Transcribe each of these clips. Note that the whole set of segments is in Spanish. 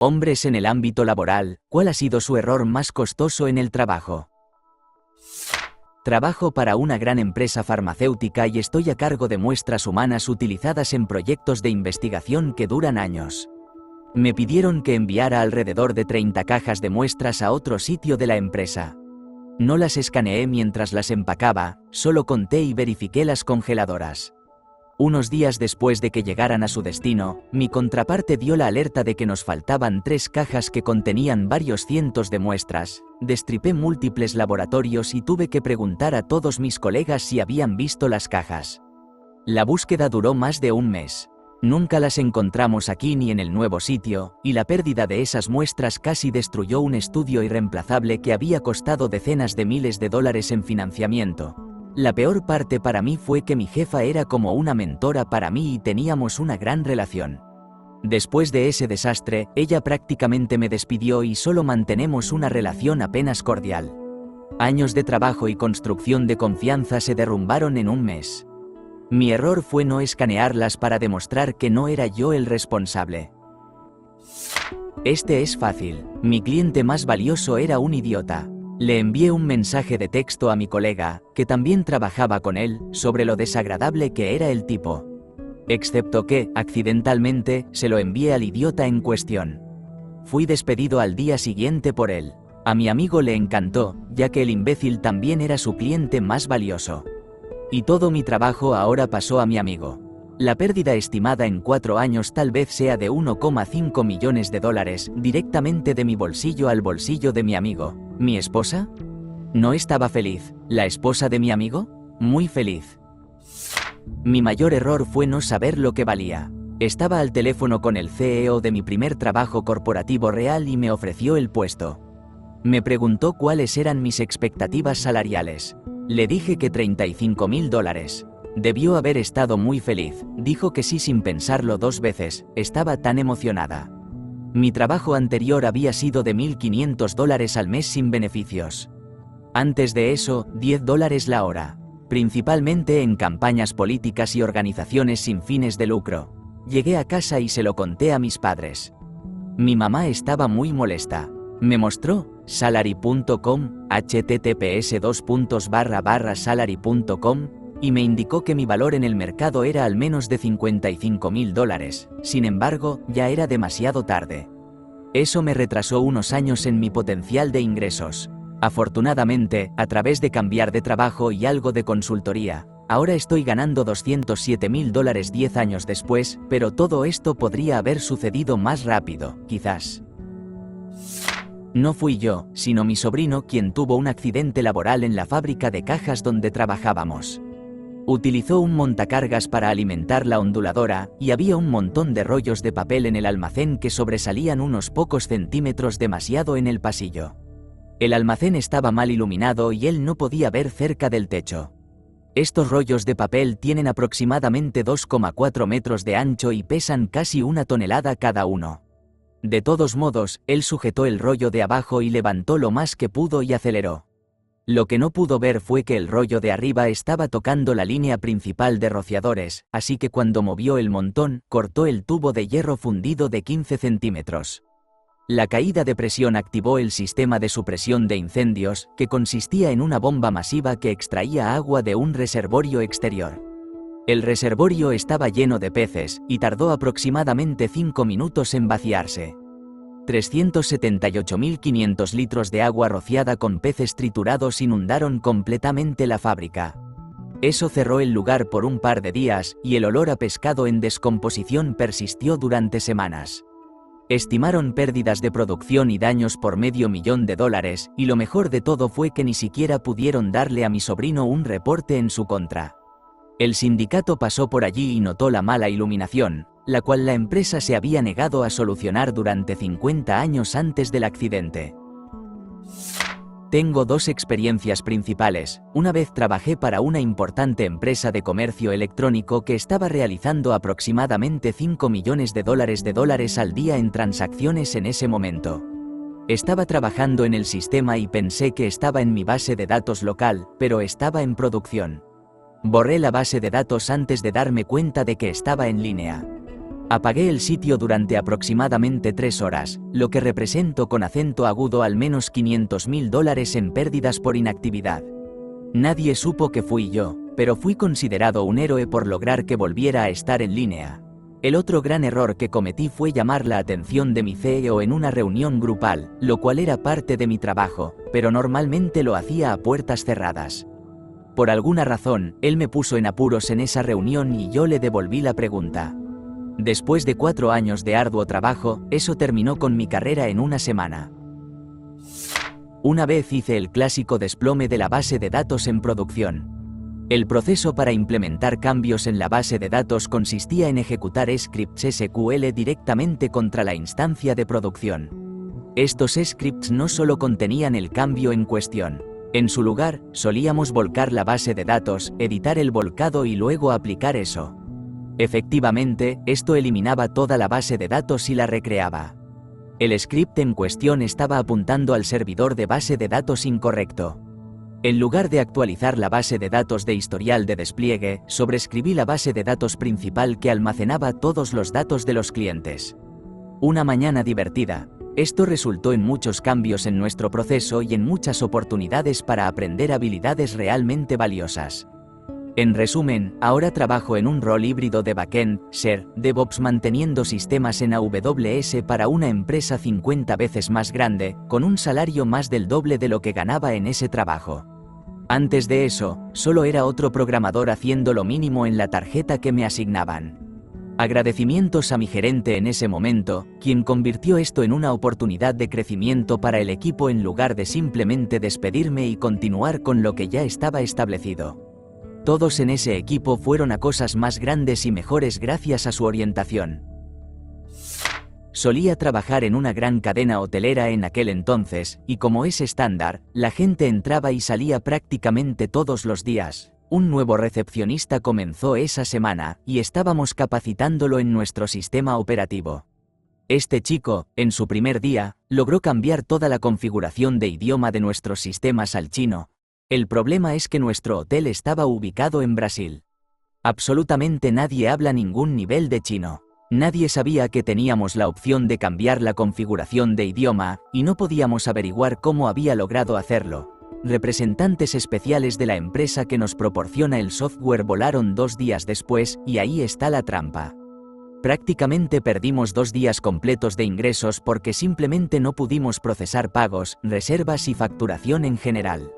Hombres en el ámbito laboral, ¿cuál ha sido su error más costoso en el trabajo? Trabajo para una gran empresa farmacéutica y estoy a cargo de muestras humanas utilizadas en proyectos de investigación que duran años. Me pidieron que enviara alrededor de 30 cajas de muestras a otro sitio de la empresa. No las escaneé mientras las empacaba, solo conté y verifiqué las congeladoras. Unos días después de que llegaran a su destino, mi contraparte dio la alerta de que nos faltaban 3 cajas que contenían varios cientos de muestras. Destripé múltiples laboratorios y tuve que preguntar a todos mis colegas si habían visto las cajas. La búsqueda duró más de un mes. Nunca las encontramos aquí ni en el nuevo sitio, y la pérdida de esas muestras casi destruyó un estudio irreemplazable que había costado decenas de miles de dólares en financiamiento. La peor parte para mí fue que mi jefa era como una mentora para mí y teníamos una gran relación. Después de ese desastre, ella prácticamente me despidió y solo mantenemos una relación apenas cordial. Años de trabajo y construcción de confianza se derrumbaron en un mes. Mi error fue no escanearlas para demostrar que no era yo el responsable. Este es fácil. Mi cliente más valioso era un idiota. Le envié un mensaje de texto a mi colega, que también trabajaba con él, sobre lo desagradable que era el tipo. Excepto que, accidentalmente, se lo envié al idiota en cuestión. Fui despedido al día siguiente por él. A mi amigo le encantó, ya que el imbécil también era su cliente más valioso. Y todo mi trabajo ahora pasó a mi amigo. La pérdida estimada en 4 años tal vez sea de 1,5 millones de dólares, directamente de mi bolsillo al bolsillo de mi amigo. ¿Mi esposa? No estaba feliz. ¿La esposa de mi amigo? Muy feliz. Mi mayor error fue no saber lo que valía. Estaba al teléfono con el CEO de mi primer trabajo corporativo real y me ofreció el puesto. Me preguntó cuáles eran mis expectativas salariales. Le dije que $35,000. Debió haber estado muy feliz, dijo que sí sin pensarlo 2 veces, estaba tan emocionada. Mi trabajo anterior había sido de $1,500 al mes sin beneficios. Antes de eso, $10 la hora, principalmente en campañas políticas y organizaciones sin fines de lucro. Llegué a casa y se lo conté a mis padres. Mi mamá estaba muy molesta. Me mostró salary.com, https://salary.com, y me indicó que mi valor en el mercado era al menos de $55,000. Sin embargo, ya era demasiado tarde. Eso me retrasó unos años en mi potencial de ingresos. Afortunadamente, a través de cambiar de trabajo y algo de consultoría, ahora estoy ganando $207,000 10 años después, pero todo esto podría haber sucedido más rápido, quizás. No fui yo, sino mi sobrino quien tuvo un accidente laboral en la fábrica de cajas donde trabajábamos. Utilizó un montacargas para alimentar la onduladora, y había un montón de rollos de papel en el almacén que sobresalían unos pocos centímetros demasiado en el pasillo. El almacén estaba mal iluminado y él no podía ver cerca del techo. Estos rollos de papel tienen aproximadamente 2,4 metros de ancho y pesan casi 1 tonelada cada uno. De todos modos, él sujetó el rollo de abajo y levantó lo más que pudo y aceleró. Lo que no pudo ver fue que el rollo de arriba estaba tocando la línea principal de rociadores, así que cuando movió el montón, cortó el tubo de hierro fundido de 15 centímetros. La caída de presión activó el sistema de supresión de incendios, que consistía en una bomba masiva que extraía agua de un reservorio exterior. El reservorio estaba lleno de peces, y tardó aproximadamente 5 minutos en vaciarse. 378.500 litros de agua rociada con peces triturados inundaron completamente la fábrica. Eso cerró el lugar por un par de días, y el olor a pescado en descomposición persistió durante semanas. Estimaron pérdidas de producción y daños por $500,000, y lo mejor de todo fue que ni siquiera pudieron darle a mi sobrino un reporte en su contra. El sindicato pasó por allí y notó la mala iluminación, la cual la empresa se había negado a solucionar durante 50 años antes del accidente. Tengo 2 experiencias principales. Una vez trabajé para una importante empresa de comercio electrónico que estaba realizando aproximadamente $5 millones al día en transacciones en ese momento. Estaba trabajando en el sistema y pensé que estaba en mi base de datos local, pero estaba en producción. Borré la base de datos antes de darme cuenta de que estaba en línea. Apagué el sitio durante aproximadamente 3 horas, lo que representó con acento agudo al menos $500.000 en pérdidas por inactividad. Nadie supo que fui yo, pero fui considerado un héroe por lograr que volviera a estar en línea. El otro gran error que cometí fue llamar la atención de mi CEO en una reunión grupal, lo cual era parte de mi trabajo, pero normalmente lo hacía a puertas cerradas. Por alguna razón, él me puso en apuros en esa reunión y yo le devolví la pregunta. Después de 4 años de arduo trabajo, eso terminó con mi carrera en una semana. Una vez hice el clásico desplome de la base de datos en producción. El proceso para implementar cambios en la base de datos consistía en ejecutar scripts SQL directamente contra la instancia de producción. Estos scripts no solo contenían el cambio en cuestión. En su lugar, solíamos volcar la base de datos, editar el volcado y luego aplicar eso. Efectivamente, esto eliminaba toda la base de datos y la recreaba. El script en cuestión estaba apuntando al servidor de base de datos incorrecto. En lugar de actualizar la base de datos de historial de despliegue, sobreescribí la base de datos principal que almacenaba todos los datos de los clientes. Una mañana divertida. Esto resultó en muchos cambios en nuestro proceso y en muchas oportunidades para aprender habilidades realmente valiosas. En resumen, ahora trabajo en un rol híbrido de backend, SER, DevOps manteniendo sistemas en AWS para una empresa 50 veces más grande, con un salario más del doble de lo que ganaba en ese trabajo. Antes de eso, solo era otro programador haciendo lo mínimo en la tarjeta que me asignaban. Agradecimientos a mi gerente en ese momento, quien convirtió esto en una oportunidad de crecimiento para el equipo en lugar de simplemente despedirme y continuar con lo que ya estaba establecido. Todos en ese equipo fueron a cosas más grandes y mejores gracias a su orientación. Solía trabajar en una gran cadena hotelera en aquel entonces, y como es estándar, la gente entraba y salía prácticamente todos los días. Un nuevo recepcionista comenzó esa semana, y estábamos capacitándolo en nuestro sistema operativo. Este chico, en su primer día, logró cambiar toda la configuración de idioma de nuestros sistemas al chino. El problema es que nuestro hotel estaba ubicado en Brasil. Absolutamente nadie habla ningún nivel de chino. Nadie sabía que teníamos la opción de cambiar la configuración de idioma, y no podíamos averiguar cómo había logrado hacerlo. Representantes especiales de la empresa que nos proporciona el software volaron 2 días después, y ahí está la trampa. Prácticamente perdimos 2 días completos de ingresos porque simplemente no pudimos procesar pagos, reservas y facturación en general.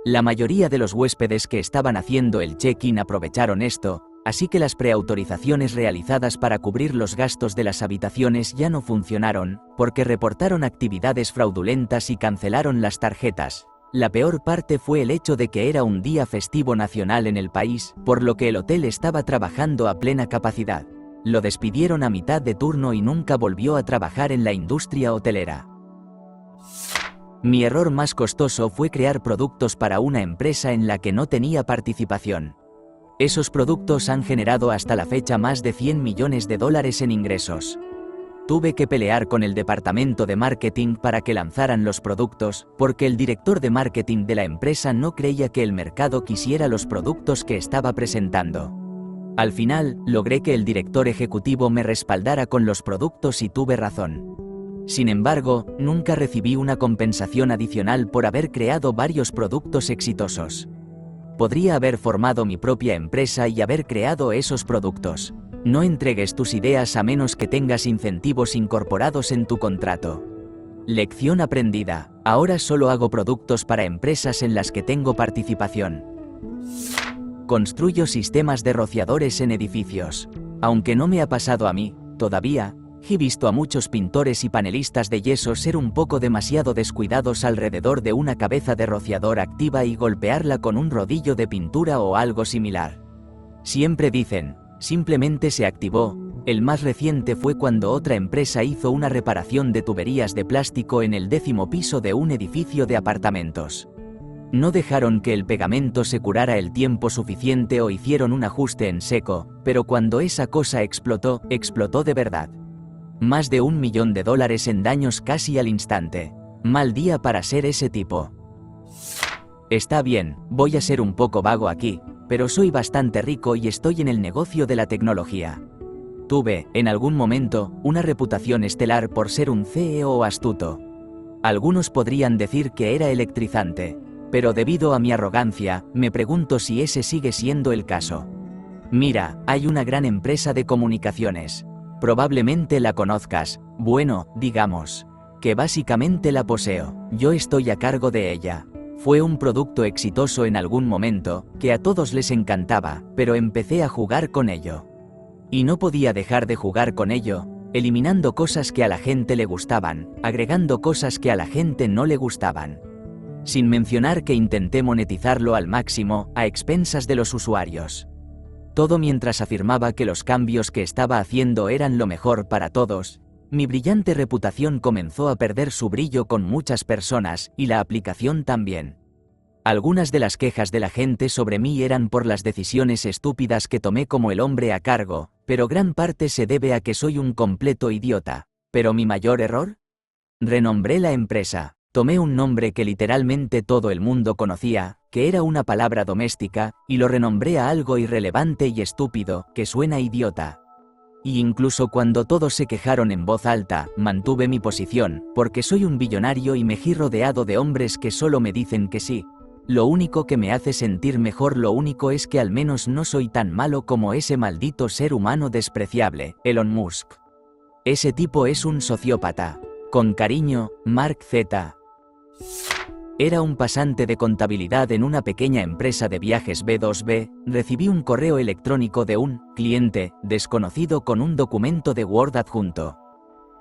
La mayoría de los huéspedes que estaban haciendo el check-in aprovecharon esto, así que las preautorizaciones realizadas para cubrir los gastos de las habitaciones ya no funcionaron, porque reportaron actividades fraudulentas y cancelaron las tarjetas. La peor parte fue el hecho de que era un día festivo nacional en el país, por lo que el hotel estaba trabajando a plena capacidad. Lo despidieron a mitad de turno y nunca volvió a trabajar en la industria hotelera. Mi error más costoso fue crear productos para una empresa en la que no tenía participación. Esos productos han generado hasta la fecha más de $100 millones en ingresos. Tuve que pelear con el departamento de marketing para que lanzaran los productos, porque el director de marketing de la empresa no creía que el mercado quisiera los productos que estaba presentando. Al final, logré que el director ejecutivo me respaldara con los productos y tuve razón. Sin embargo, nunca recibí una compensación adicional por haber creado varios productos exitosos. Podría haber formado mi propia empresa y haber creado esos productos. No entregues tus ideas a menos que tengas incentivos incorporados en tu contrato. Lección aprendida. Ahora solo hago productos para empresas en las que tengo participación. Construyo sistemas de rociadores en edificios. Aunque no me ha pasado a mí, todavía, he visto a muchos pintores y panelistas de yeso ser un poco demasiado descuidados alrededor de una cabeza de rociador activa y golpearla con un rodillo de pintura o algo similar. Siempre dicen, simplemente se activó. El más reciente fue cuando otra empresa hizo una reparación de tuberías de plástico en el 10º piso de un edificio de apartamentos. No dejaron que el pegamento se curara el tiempo suficiente o hicieron un ajuste en seco, pero cuando esa cosa explotó, explotó de verdad. Más de $1 millón en daños casi al instante. Mal día para ser ese tipo. Está bien, voy a ser un poco vago aquí, pero soy bastante rico y estoy en el negocio de la tecnología. Tuve, en algún momento, una reputación estelar por ser un CEO astuto. Algunos podrían decir que era electrizante, pero debido a mi arrogancia, me pregunto si ese sigue siendo el caso. Mira, hay una gran empresa de comunicaciones. Probablemente la conozcas, bueno, digamos, que básicamente la poseo, yo estoy a cargo de ella. Fue un producto exitoso en algún momento, que a todos les encantaba, pero empecé a jugar con ello. Y no podía dejar de jugar con ello, eliminando cosas que a la gente le gustaban, agregando cosas que a la gente no le gustaban. Sin mencionar que intenté monetizarlo al máximo, a expensas de los usuarios. Todo mientras afirmaba que los cambios que estaba haciendo eran lo mejor para todos. Mi brillante reputación comenzó a perder su brillo con muchas personas, y la aplicación también. Algunas de las quejas de la gente sobre mí eran por las decisiones estúpidas que tomé como el hombre a cargo, pero gran parte se debe a que soy un completo idiota. ¿Pero mi mayor error? Renombré la empresa. Tomé un nombre que literalmente todo el mundo conocía, que era una palabra doméstica, y lo renombré a algo irrelevante y estúpido, que suena idiota. Y incluso cuando todos se quejaron en voz alta, mantuve mi posición, porque soy un billonario y me giro rodeado de hombres que solo me dicen que sí. Lo único que me hace sentir mejor, lo único es que al menos no soy tan malo como ese maldito ser humano despreciable, Elon Musk. Ese tipo es un sociópata. Con cariño, Mark Z. Era un pasante de contabilidad en una pequeña empresa de viajes B2B, recibí un correo electrónico de un cliente desconocido con un documento de Word adjunto.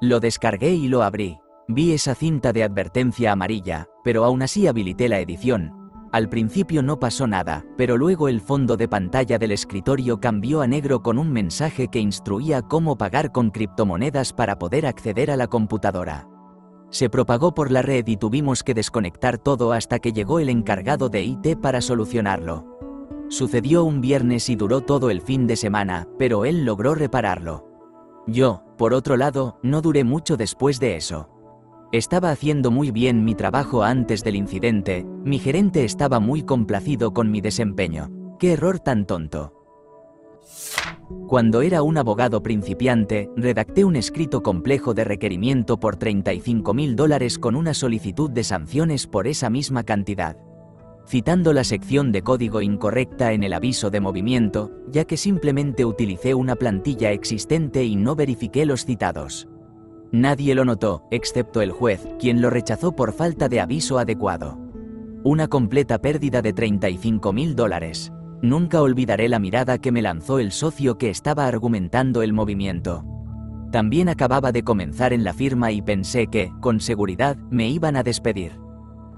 Lo descargué y lo abrí. Vi esa cinta de advertencia amarilla, pero aún así habilité la edición. Al principio no pasó nada, pero luego el fondo de pantalla del escritorio cambió a negro con un mensaje que instruía cómo pagar con criptomonedas para poder acceder a la computadora. Se propagó por la red y tuvimos que desconectar todo hasta que llegó el encargado de IT para solucionarlo. Sucedió un viernes y duró todo el fin de semana, pero él logró repararlo. Yo, por otro lado, no duré mucho después de eso. Estaba haciendo muy bien mi trabajo antes del incidente, mi gerente estaba muy complacido con mi desempeño. ¡Qué error tan tonto! Cuando era un abogado principiante, redacté un escrito complejo de requerimiento por $35.000 con una solicitud de sanciones por esa misma cantidad. Citando la sección de código incorrecta en el aviso de movimiento, ya que simplemente utilicé una plantilla existente y no verifiqué los citados. Nadie lo notó, excepto el juez, quien lo rechazó por falta de aviso adecuado. Una completa pérdida de $35.000. Nunca olvidaré la mirada que me lanzó el socio que estaba argumentando el movimiento. También acababa de comenzar en la firma y pensé que, con seguridad, me iban a despedir.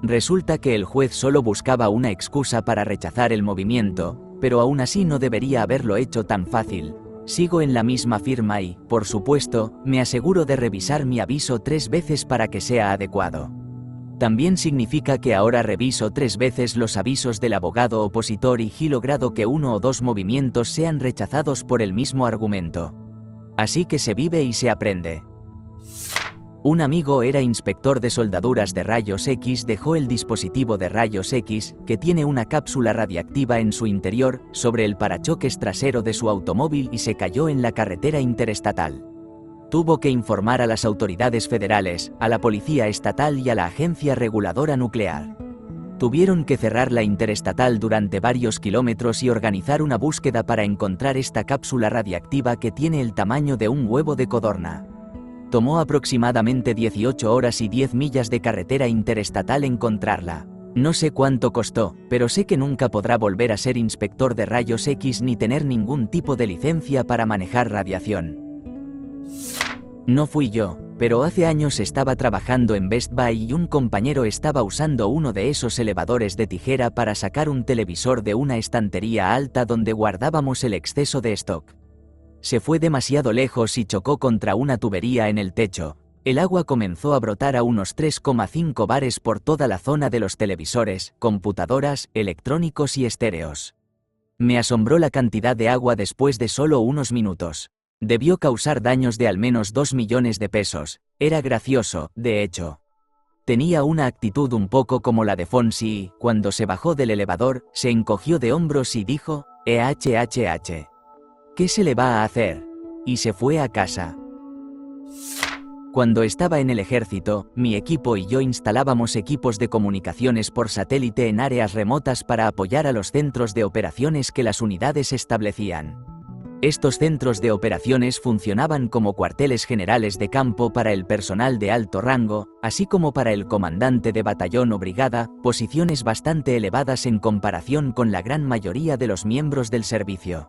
Resulta que el juez solo buscaba una excusa para rechazar el movimiento, pero aún así no debería haberlo hecho tan fácil. Sigo en la misma firma y, por supuesto, me aseguro de revisar mi aviso 3 veces para que sea adecuado. También significa que ahora reviso 3 veces los avisos del abogado opositor y he logrado que 1 o 2 movimientos sean rechazados por el mismo argumento. Así que se vive y se aprende. Un amigo era inspector de soldaduras de rayos X, dejó el dispositivo de rayos X, que tiene una cápsula radiactiva en su interior, sobre el parachoques trasero de su automóvil y se cayó en la carretera interestatal. Tuvo que informar a las autoridades federales, a la policía estatal y a la agencia reguladora nuclear. Tuvieron que cerrar la interestatal durante varios kilómetros y organizar una búsqueda para encontrar esta cápsula radiactiva que tiene el tamaño de un huevo de codorna. Tomó aproximadamente 18 horas y 10 millas de carretera interestatal encontrarla. No sé cuánto costó, pero sé que nunca podrá volver a ser inspector de rayos X ni tener ningún tipo de licencia para manejar radiación. No fui yo, pero hace años estaba trabajando en Best Buy y un compañero estaba usando uno de esos elevadores de tijera para sacar un televisor de una estantería alta donde guardábamos el exceso de stock. Se fue demasiado lejos y chocó contra una tubería en el techo. El agua comenzó a brotar a unos 3,5 bares por toda la zona de los televisores, computadoras, electrónicos y estéreos. Me asombró la cantidad de agua después de solo unos minutos. Debió causar daños de al menos 2 millones de pesos. Era gracioso, de hecho. Tenía una actitud un poco como la de Fonsi y, cuando se bajó del elevador, se encogió de hombros y dijo, ¿Qué se le va a hacer? y se fue a casa. Cuando estaba en el ejército, mi equipo y yo instalábamos equipos de comunicaciones por satélite en áreas remotas para apoyar a los centros de operaciones que las unidades establecían. Estos centros de operaciones funcionaban como cuarteles generales de campo para el personal de alto rango, así como para el comandante de batallón o brigada, posiciones bastante elevadas en comparación con la gran mayoría de los miembros del servicio.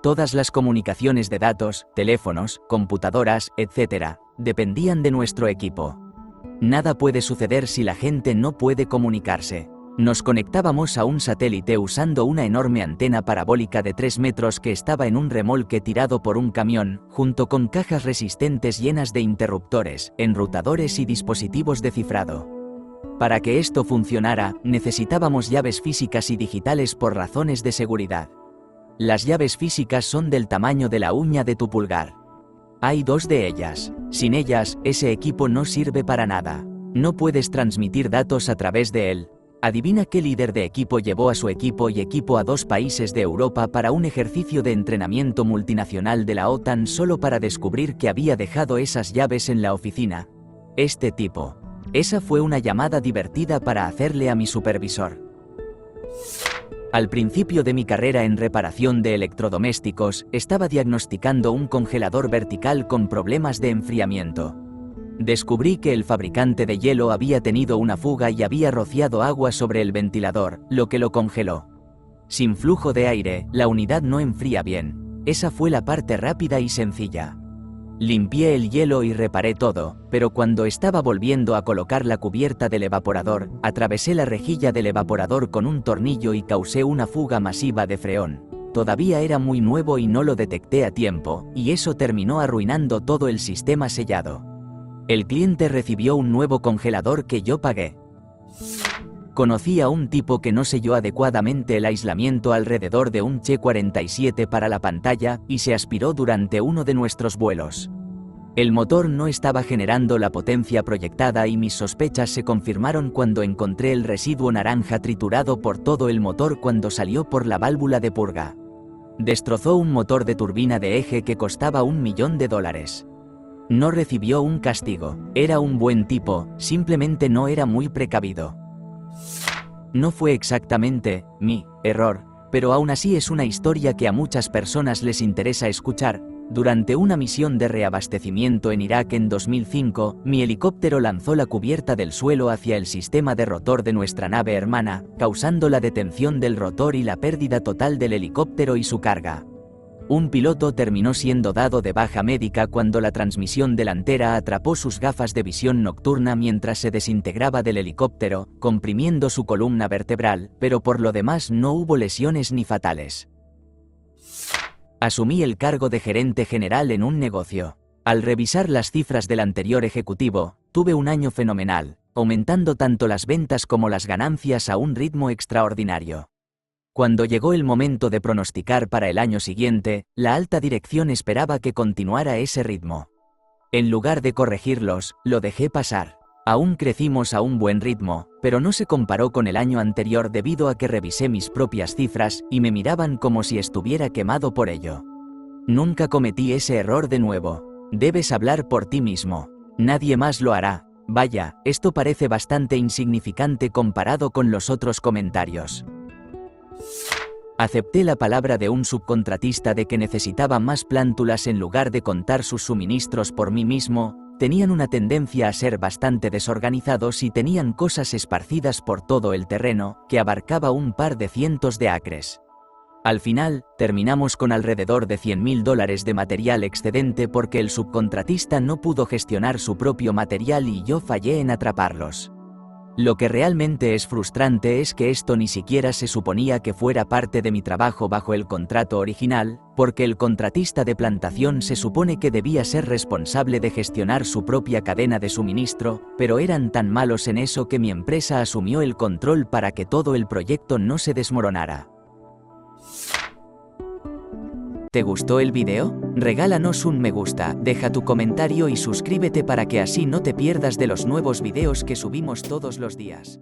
Todas las comunicaciones de datos, teléfonos, computadoras, etc., dependían de nuestro equipo. Nada puede suceder si la gente no puede comunicarse. Nos conectábamos a un satélite usando una enorme antena parabólica de 3 metros que estaba en un remolque tirado por un camión, junto con cajas resistentes llenas de interruptores, enrutadores y dispositivos de cifrado. Para que esto funcionara, necesitábamos llaves físicas y digitales por razones de seguridad. Las llaves físicas son del tamaño de la uña de tu pulgar. Hay 2 de ellas. Sin ellas, ese equipo no sirve para nada. No puedes transmitir datos a través de él. Adivina qué líder de equipo llevó a su equipo y equipo a 2 países de Europa para un ejercicio de entrenamiento multinacional de la OTAN solo para descubrir que había dejado esas llaves en la oficina. Este tipo. Esa fue una llamada divertida para hacerle a mi supervisor. Al principio de mi carrera en reparación de electrodomésticos, estaba diagnosticando un congelador vertical con problemas de enfriamiento. Descubrí que el fabricante de hielo había tenido una fuga y había rociado agua sobre el ventilador, lo que lo congeló. Sin flujo de aire, la unidad no enfría bien. Esa fue la parte rápida y sencilla. Limpié el hielo y reparé todo, pero cuando estaba volviendo a colocar la cubierta del evaporador, atravesé la rejilla del evaporador con un tornillo y causé una fuga masiva de freón. Todavía era muy nuevo y no lo detecté a tiempo, y eso terminó arruinando todo el sistema sellado. El cliente recibió un nuevo congelador que yo pagué. Conocí a un tipo que no selló adecuadamente el aislamiento alrededor de un Che-47 para la pantalla y se aspiró durante uno de nuestros vuelos. El motor no estaba generando la potencia proyectada y mis sospechas se confirmaron cuando encontré el residuo naranja triturado por todo el motor cuando salió por la válvula de purga. Destrozó un motor de turbina de eje que costaba $1 millón. No recibió un castigo. Era un buen tipo, simplemente no era muy precavido. No fue exactamente mi error, pero aún así es una historia que a muchas personas les interesa escuchar. Durante una misión de reabastecimiento en Irak en 2005, mi helicóptero lanzó la cubierta del suelo hacia el sistema de rotor de nuestra nave hermana, causando la detención del rotor y la pérdida total del helicóptero y su carga. Un piloto terminó siendo dado de baja médica cuando la transmisión delantera atrapó sus gafas de visión nocturna mientras se desintegraba del helicóptero, comprimiendo su columna vertebral, pero por lo demás no hubo lesiones ni fatales. Asumí el cargo de gerente general en un negocio. Al revisar las cifras del anterior ejecutivo, tuve un año fenomenal, aumentando tanto las ventas como las ganancias a un ritmo extraordinario. Cuando llegó el momento de pronosticar para el año siguiente, la alta dirección esperaba que continuara ese ritmo. En lugar de corregirlos, lo dejé pasar. Aún crecimos a un buen ritmo, pero no se comparó con el año anterior debido a que revisé mis propias cifras y me miraban como si estuviera quemado por ello. Nunca cometí ese error de nuevo. Debes hablar por ti mismo. Nadie más lo hará. Vaya, esto parece bastante insignificante comparado con los otros comentarios. Acepté la palabra de un subcontratista de que necesitaba más plántulas en lugar de contar sus suministros por mí mismo. Tenían una tendencia a ser bastante desorganizados y tenían cosas esparcidas por todo el terreno, que abarcaba un par de cientos de acres. Al final, terminamos con alrededor de $100.000 de material excedente porque el subcontratista no pudo gestionar su propio material y yo fallé en atraparlos. Lo que realmente es frustrante es que esto ni siquiera se suponía que fuera parte de mi trabajo bajo el contrato original, porque el contratista de plantación se supone que debía ser responsable de gestionar su propia cadena de suministro, pero eran tan malos en eso que mi empresa asumió el control para que todo el proyecto no se desmoronara. ¿Te gustó el video? Regálanos un me gusta, deja tu comentario y suscríbete para que así no te pierdas de los nuevos videos que subimos todos los días.